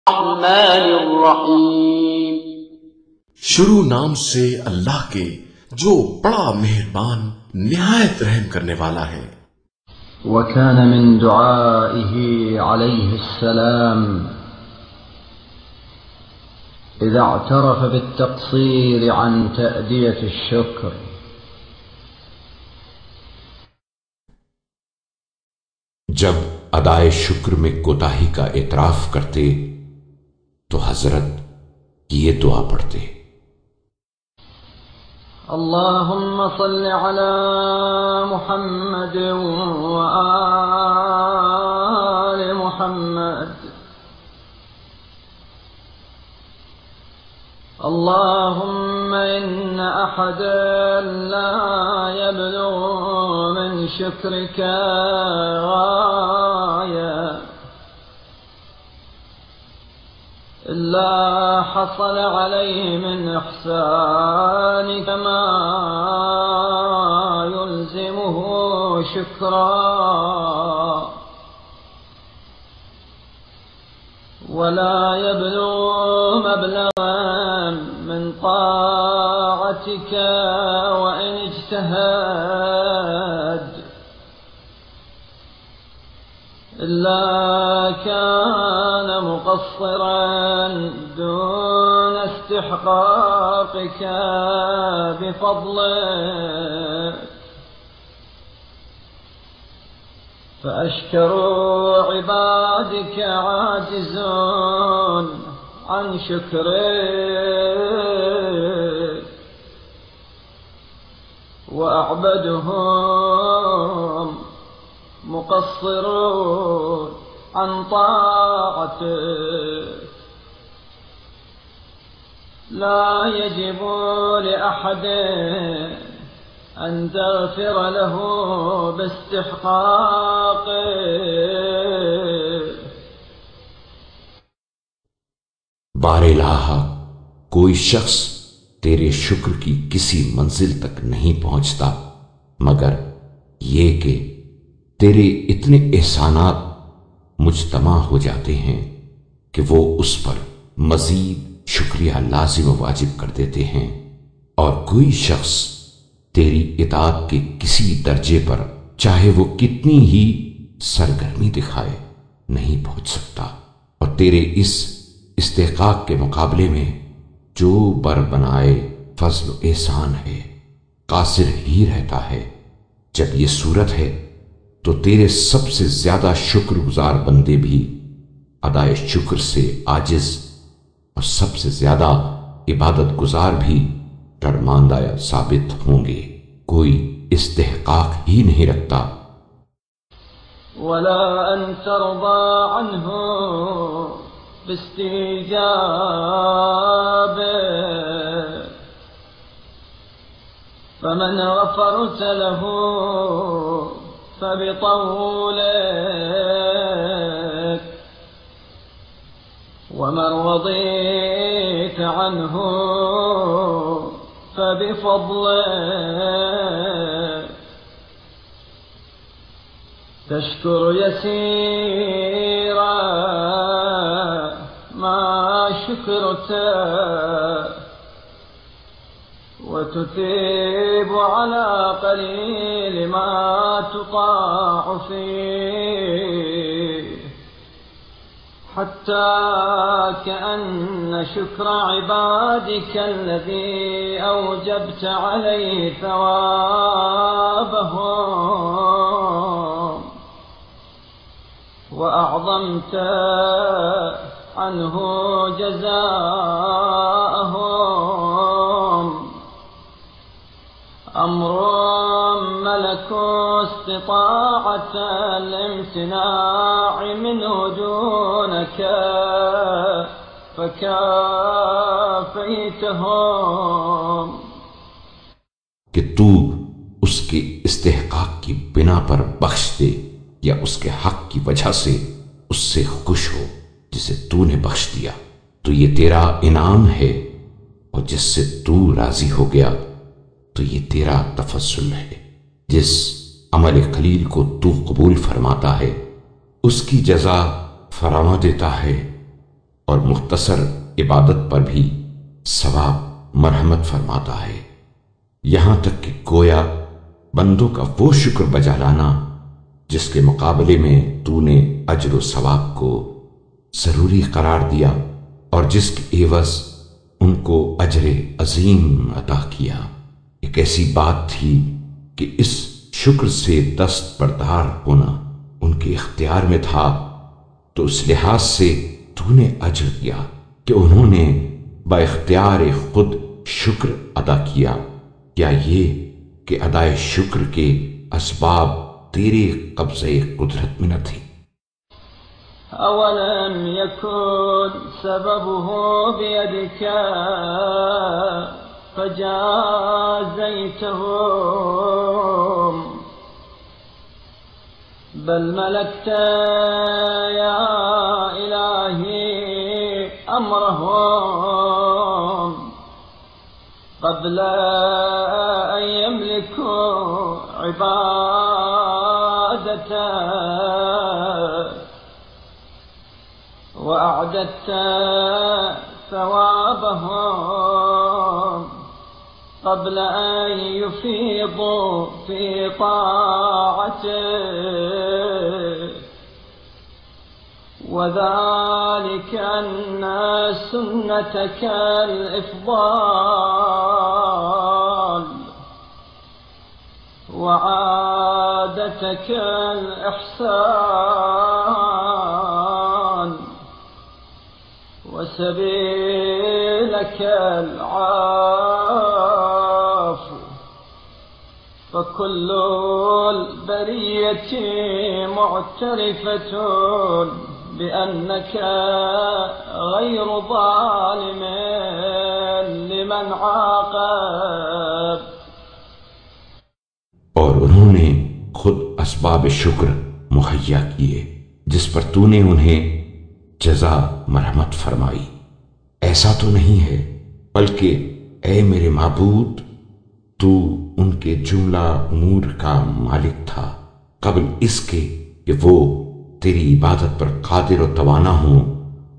रहमानिर्रहीम। शुरू नाम से अल्लाह के जो बड़ा मेहरबान निहायत रहम करने वाला है। वकान मिन दुआइही अलैहिस्सलाम इज़ा अतरफ़ बित्तक़सीर अन तअदियति शुक्र, जब अदाए शुक्र में कोताही का एतराफ करते तो हजरत ये दुआ पढ़ते, अल्लाहुम्मा सल्लि अला मुहम्मद व आले मुहम्मद, अल्लाहुम्मा इन्ना अहदन ला यबलुगु मिन शुक्रिका गाया इल्ला हसल अलैहि मिन इहसानिक मा युल्ज़िमुहु शुक्रा वला यबलुगु मबलगन मिन ताअतिक व इन इज्तहद इल्ला कान मुक़स्सिरन दून इस्तिहक़ाक़िक बिफ़ज़लिक फ़अशकरु इबादिक आजिज़ून अन शुक्रिक व अअबदुहुम मुक़स्सिरून अन ताअतिक ला यजिबु लिअहदिन अन तग़फ़िर लहु बिस्तिहक़ाक़िह। बारेलाहा कोई शख्स तेरे शुक्र की किसी मंजिल तक नहीं पहुंचता मगर ये कि तेरे इतने एहसानात मुजतमा हो जाते हैं कि वो उस पर मजीद शुक्रिया लाजिम वाजिब कर देते हैं। और कोई शख्स तेरी इताअत के किसी दर्जे पर चाहे वो कितनी ही सरगर्मी दिखाए नहीं पहुंच सकता। और तेरे इस इस्तेकाक के मुकाबले में जो बर बनाए फजल एहसान है कासिर ही रहता है। जब ये सूरत है तो तेरे सबसे ज्यादा शुक्रगुजार बंदे भी अदाए शुक्र से आजिज और सबसे ज्यादा इबादत गुजार भी शर्मांदा साबित होंगे। कोई इस्तेहकाक ही नहीं रखता। वला अन तरदा अन्हु बिस्तिजाब फमन गफरत लहु फबितौलिक वमन रदीत अन्हु फबिफضलिक तशकुर यसीरा मा शुक्रत वतुतीब अला कलील मा तुताअ फीह हत्ता कअन्न शुक्र इबादिक अल्लज़ी औजबत अलैहि सवाबहुम व अअज़मत अन्हु जज़ाअहुम अम्रुन मलकु इस्तिताअत अल-इम्तिनाअ मिन्हु दूनक फकाफ़ैतहुम कि तू उसके इस्तेहकाक की बिना पर बख्श दे या उसके हक की वजह से उससे खुश हो जिसे तूने बख्श दिया तो ये तेरा इनाम है। और जिससे तू राजी हो गया तो ये तेरा तफस्सुल है। जिस अमल खलील को तू कबूल फरमाता है उसकी जजा फरमा देता है और मुख्तसर इबादत पर भी सवाब मरहमत फरमाता है, यहां तक कि गोया बंदों का वो शुक्र बजा लाना जिसके मुकाबले में तूने अजर व सवाब को जरूरी करार दिया और जिसके एवज उनको अजर अजीम अता किया, एक ऐसी बात थी कि इस शुक्र से दस्त बरदार होना उनके इख्तियार में था, तो उस लिहाज से तूने अजर दिया कि उन्होंने बाइख्तियार खुद शुक्र अदा किया, या ये कि अदाए शुक्र के असबाब तेरे कब्ज़े कुदरत में न थी। अवलम यकुन सबबुहु बियदिका फजाज़यतहुम बल मलकता या इलाही अमरहुम क़ब्ल अन यमलिकू इबादतक वअअदत सवाबहुम क़ब्ल अन युफ़ीदू फ़ी ताअतिक वज़ालिक अन्न सुन्नतक अल-इफ़्ज़ाल वआदतक अल-इहसान वसबीलक अल-आफ़ू फकुल्लुल बरियति मुअतरिफ़तुन बिअन्नक गैर ज़ालिमिन लिमन आक़ब। और उन्होंने खुद असबाब शुक्र मुहैया किए जिस पर तूने उन्हें जज़ा मरहमत फरमाई। ऐसा तो नहीं है, बल्कि ए मेरे माबूद, तू उनके जुमला उमूर का मालिक था कबल इसके कि वो तेरी इबादत पर कादिर और तवाना हों,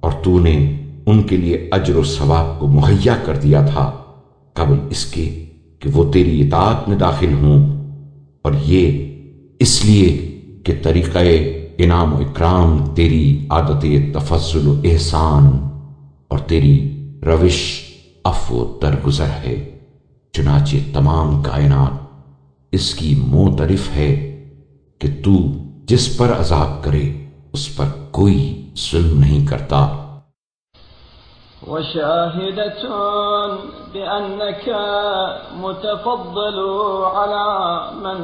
और तूने उनके लिए अजर और सवाब को मुहैया कर दिया था कबल इसके कि वो तेरी इताअत में दाखिल हों, और ये इसलिए कि तरीक़े इनाम व इकराम तेरी आदत तफज़्ज़ुल व एहसान और तेरी रविश अफ़्व दरगुज़र है। चुनाचे तमाम कायनात इसकी मोतरिफ है कि तू जिस पर अज़ाब करे उस पर कोई जुल्म नहीं करता। वशाहिदतुन बिअन्नक मुतफ़द्दिलु अला मन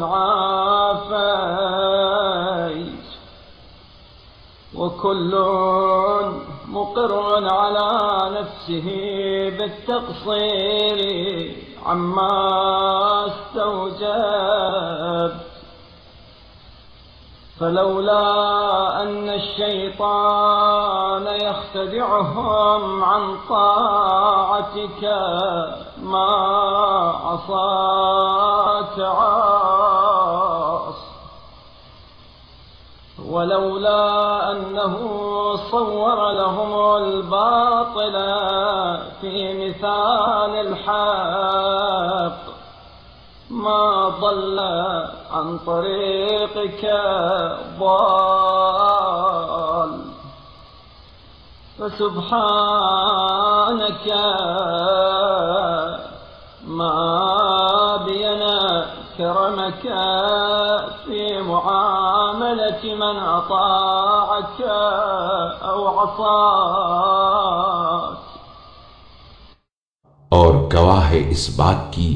आफ़ैत वकुल्लुन मुक़िर्रुन अला नफ़्सिही बित्तक़सीर अम्मा इस्तौजब फलौला अन्न अश-शैतान यख़्तदिउहुम अन ताअतिक मा असाक आस वलौला अन्नहु सव्वर लहुमुल बातिल फी मिसालिल हक़ मा ضل عن طريقك ضال فسبحانك ما بينا كرمك في معاملة من أطاعك أو عصاك। और गवाह है इस बात की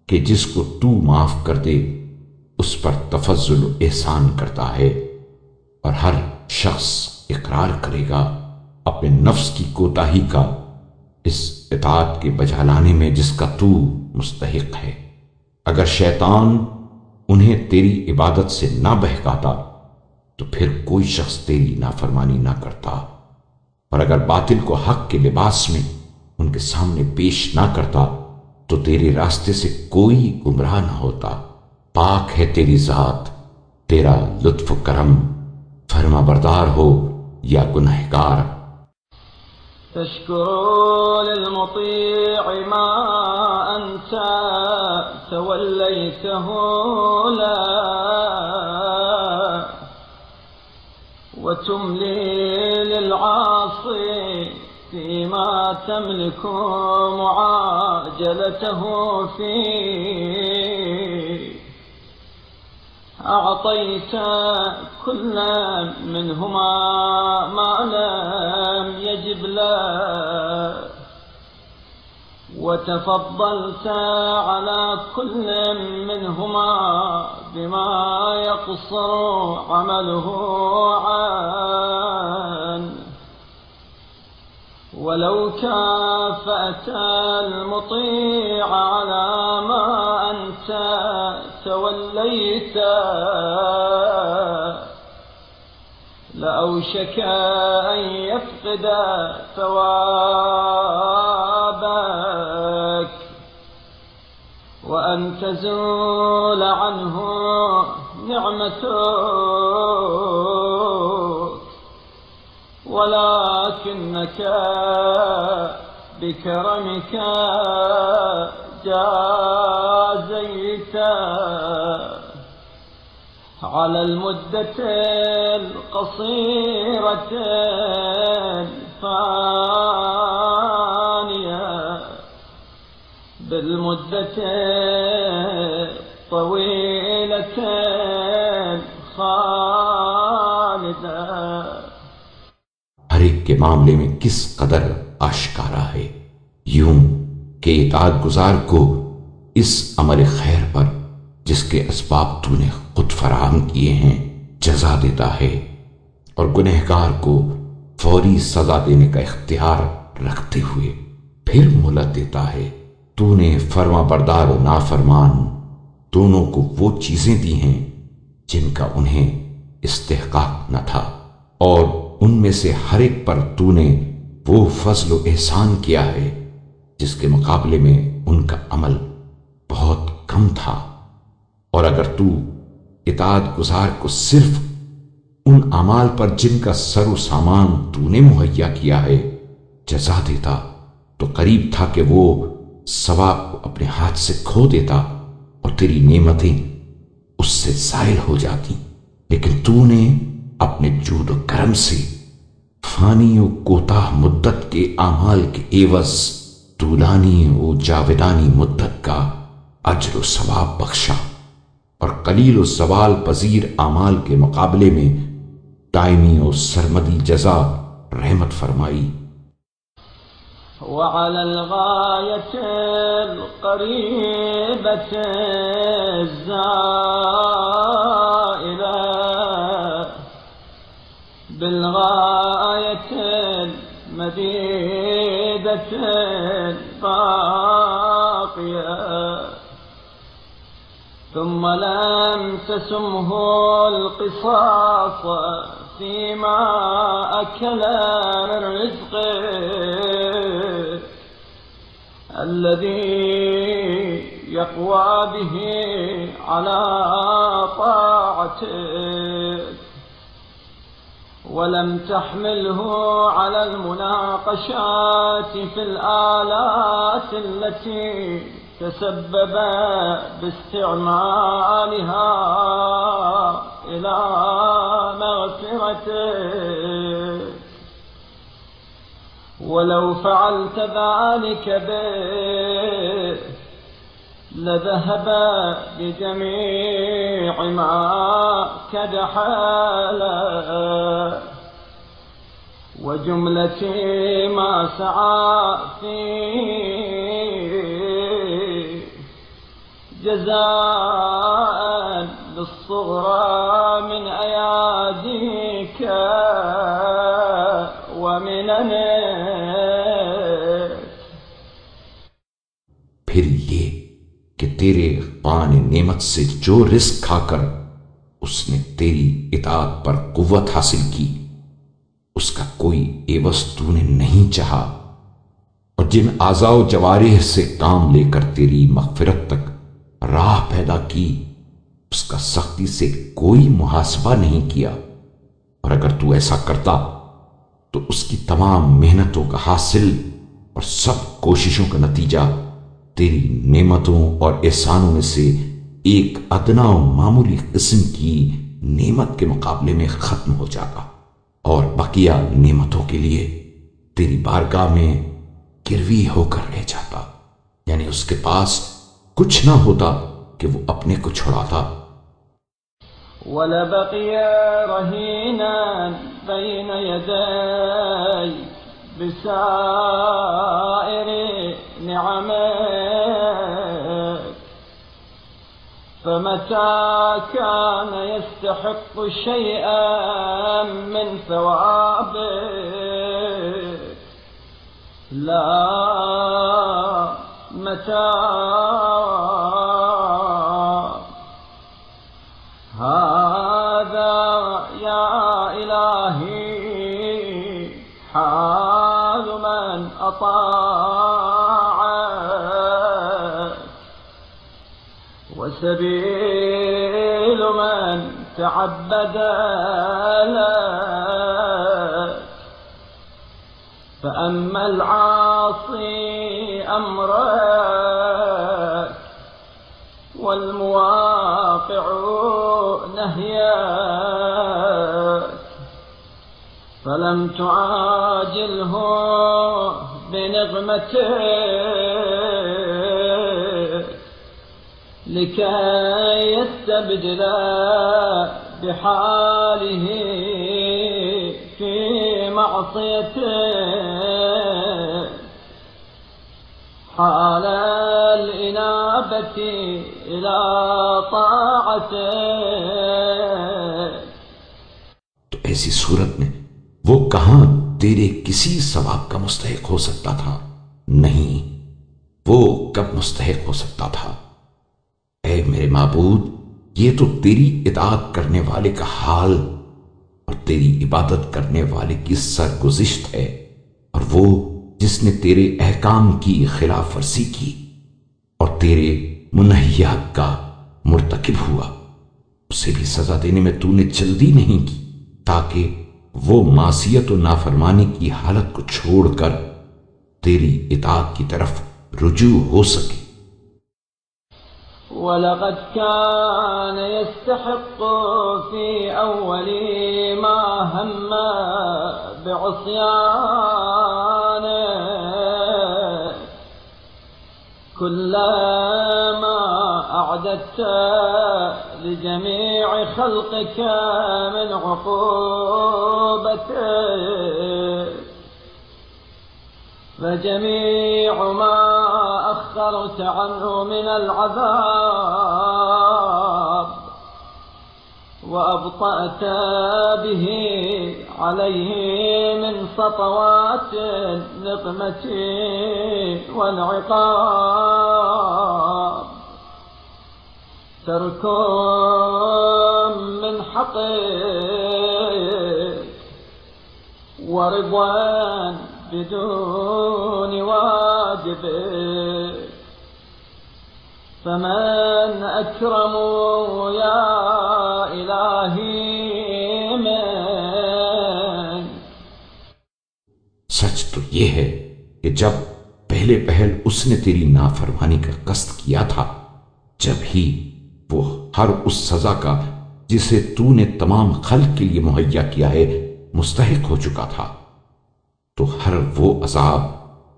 कि जिसको तू माफ कर दे उस पर तफज़्ज़ुल एहसान करता है, और हर शख्स इकरार करेगा अपने नफ्स की कोताही का इस इताअत के बजा लाने में जिसका तू मुस्तहिक है। अगर शैतान उन्हें तेरी इबादत से ना बहकाता तो फिर कोई शख्स तेरी नाफरमानी ना करता, और अगर बातिल को हक के लिबास में उनके सामने पेश ना करता तो तेरे रास्ते से कोई गुमराह न होता। पाक है तेरी जात, तेरा लुत्फ करम, फरमा बरदार हो या गुनहगार। تشكر للمطيع ما أنت توليته لا، وتملي للعاصي فيما تملك معاجلته فيه. أعطيت كل منهما ما لم يجب له، وتفضلت على كل منهما بما يقصر عمله عنه. ولو كافأت المطيع على ما أنت توليت لأوشك أن يفقد ثوابك، وأن تزول عنه نعمتك، ولكنك بكرمك جازيت على المدة القصيرة الفانية بالمدة الطويلة الخالدة. हर एक के मामले में किस कदर आश्कारा है, यूं कि इताअत गुजार को इस अमल खैर पर जिसके असबाब तूने खुद फराहम किए हैं जजा देता है, और गुनहगार को फौरी सजा देने का इख्तियार रखते हुए फिर मोहलत देता है। तूने फर्मा बरदार और नाफरमान दोनों को वो चीजें दी हैं जिनका उन्हें इस्तेहकाक न था, और उनमें से हर एक पर तूने वो फजल व एहसान किया है जिसके मुकाबले में उनका अमल बहुत कम था। और अगर तू इताअत गुजार को सिर्फ उन अमाल पर जिनका सरो सामान तूने मुहैया किया है जजा देता तो करीब था कि वो सवाब को अपने हाथ से खो देता और तेरी नेमतें उससे ज़ायल हो जाती। लेकिन तूने अपने जूद व करम से फानी व कोताह मुद्दत के आमाल के एवज तूलानी व जावेदानी मुद्दत का अज्र व सवाब बख्शा, और कलील व सवाल पजीर आमाल के मुकाबले में दायमी और सरमदी जजा रहमत फरमाई। وعلى الغاية القريبة الزائلة بالغاية المديدة الباقية، ثم لم تسمه القصاص فيما أكل من رزقه الذي يقوى به على طاعتك، ولم تحمله على المناقشات في الآلات التي تسبب باستعمالها إلى مغفرتك. ولو فعلت ذلك به لذهب بجميع ما كدح له وجملة ما سعى فيه جزاء للصغرى من أياديك ومننك. फिर ये कि तेरे पान नेमत से जो रिस्क खाकर उसने तेरी इताअत पर कुव्वत हासिल की उसका कोई एवज तूने नहीं चाहा, और जिन आज़ाओ जवारिह से काम लेकर तेरी मग़फ़िरत तक राह पैदा की उसका सख्ती से कोई मुहासबा नहीं किया। और अगर तू ऐसा करता तो उसकी तमाम मेहनतों का हासिल और सब कोशिशों का नतीजा तेरी नेमतों और एहसानों में से एक अदना और मामूली किस्म की नेमत के मुकाबले में खत्म हो जाता और बकिया नेमतों के लिए तेरी बारगाह में गिरवी होकर रह जाता। यानी उसके पास कुछ ना होता कि वो अपने को छुड़ाता। वलबक़िया रहीनन बैन यदै बिसाइरि निअमक फमता कान यस्तहिक़्क़ु शयअन मिन सवाबिक ला मता हादा या इलाही हाल मन अताअक वसबील मन तअब्बद लक फअम्मा العاصي أمرك والمواقع نهيك فلم تعاجله بنغمتك لكي يستبدل بحاله في معصيتك حال الإنابة إلى طاعتك। तो ऐसी सूरत में वो कहां तेरे किसी सवाब का मुस्तहिक हो सकता था? नहीं, वो कब मुस्तहिक हो सकता था? ऐ मेरे माबूद, ये तो तेरी इताअत करने वाले का हाल और तेरी इबादत करने वाले की सरगुज़िश्त है, और वो जिसने तेरे अहकाम की खिलाफ वर्जी की और तेरे मुनहियात का मुर्तकिब हुआ, उसे भी सजा देने में तूने जल्दी नहीं की ताकि वो मासियत और नाफरमानी की हालत को छोड़कर तेरी इताअत की तरफ रुजू हो सके। वलक़द कान यस्तहिक़्क़ु फ़ी अव्वली मा हम्मा बिउस्यानिक कुल्लमा अअदद्त लिजमीअ ख़ल्क़िक मिन उक़ूबतिक فجميع ما أخرت عنه من العذاب وأبطأت به عليه من سطوات النقمة والعقاب ترك من حقك ورضوان بدون واجب فمن أكرم يا إلهي من। सच तो ये है कि जब पहले पहल उसने तेरी नाफरमानी का कष्ट किया था, जब ही वो हर उस सजा का जिसे तूने तमाम खल्क के लिए मुहैया किया है मुस्तहिक हो चुका था, तो हर वो अजाब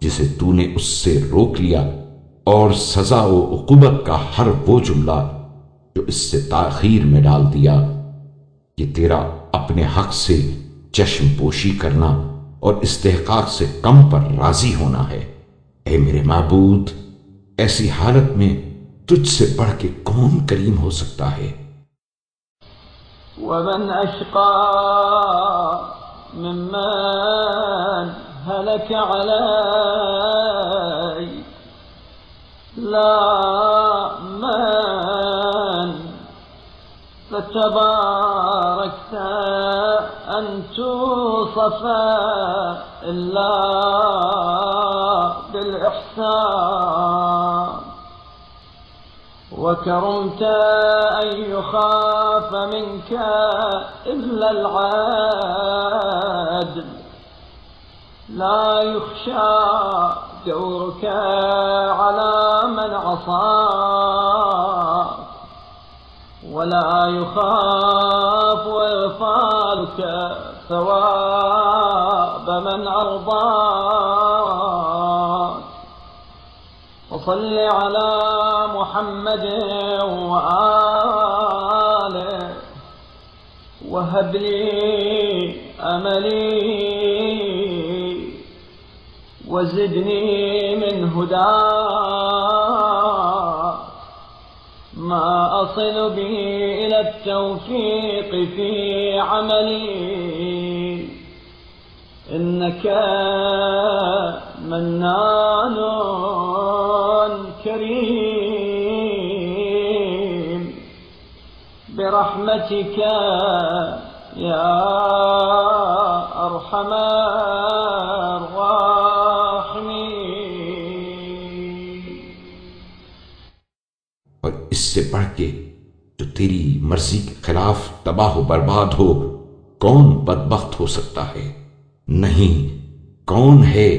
जिसे तूने उससे रोक लिया और सजा व उक़ूबत का हर वो जुमला जो इससे ताखीर में डाल दिया, ये तेरा अपने हक से चश्म पोशी करना और इस्तेहकाक से कम पर राजी होना है। ऐ मेरे माबूद, ऐसी हालत में तुझसे बढ़ के कौन करीम हो सकता है? वमन अश्क़ा मिम्मन हलक अलैहि ला मन فتباركت أن توصف إلا بالإحسان وكرمت أن يخاف منك إلا العدل لا يخشى جورك على من عصاك ولا يخاف وفالك ثواب من أرضاك وصل على محمد وآله وهب لي أملي وزدني من هداك ما أصل به إلى التوفيق في عملي إنك منان كريم برحمتك يا أرحم الراحمين। और इससे बढ़ के जो तेरी मर्जी के खिलाफ तबाह बर्बाद हो कौन बदबख्त हो सकता है? नहीं, कौन है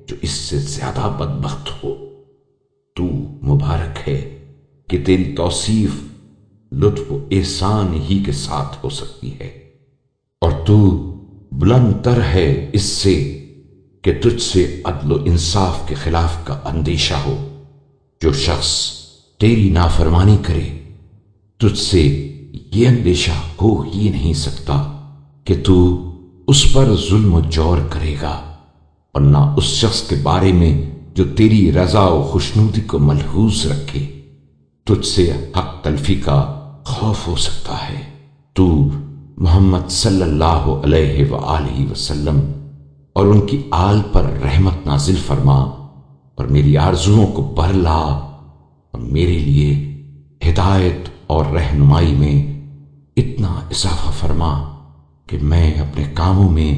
जो इससे ज्यादा बदबख्त हो? तू मुबारक है कि तेरी तौसीफ लुत्फ एहसान ही के साथ हो सकती है और तू बुलंदतर है इससे कि तुझसे अदल इंसाफ के खिलाफ का अंदेशा हो। जो शख्स तेरी नाफरमानी करे तुझसे ये अंदेशा हो ही नहीं सकता कि तू उस पर जुल्म जौर करेगा और ना उस शख्स के बारे में जो तेरी रजा और खुशनूदी को मलहूज रखे तुझसे हक तलफी का खौफ हो सकता है। तू मोहम्मद सल्लल्लाहु अलैहि वसल्लम और उनकी आल पर रहमत नाजिल फरमा और मेरी आरजुओं को बरला और मेरे लिए हिदायत और रहनुमाई में इतना इजाफा फरमा कि मैं अपने कामों में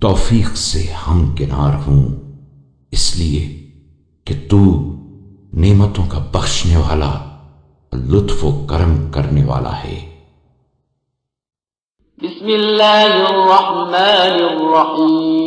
तौफीक से हमकिनार हूं, इसलिए कि तू नेमतों का बख्शने वाला लुत्फ व करम करने वाला है। बिस्मिल्लाहिर्रहमानिर्रहीम।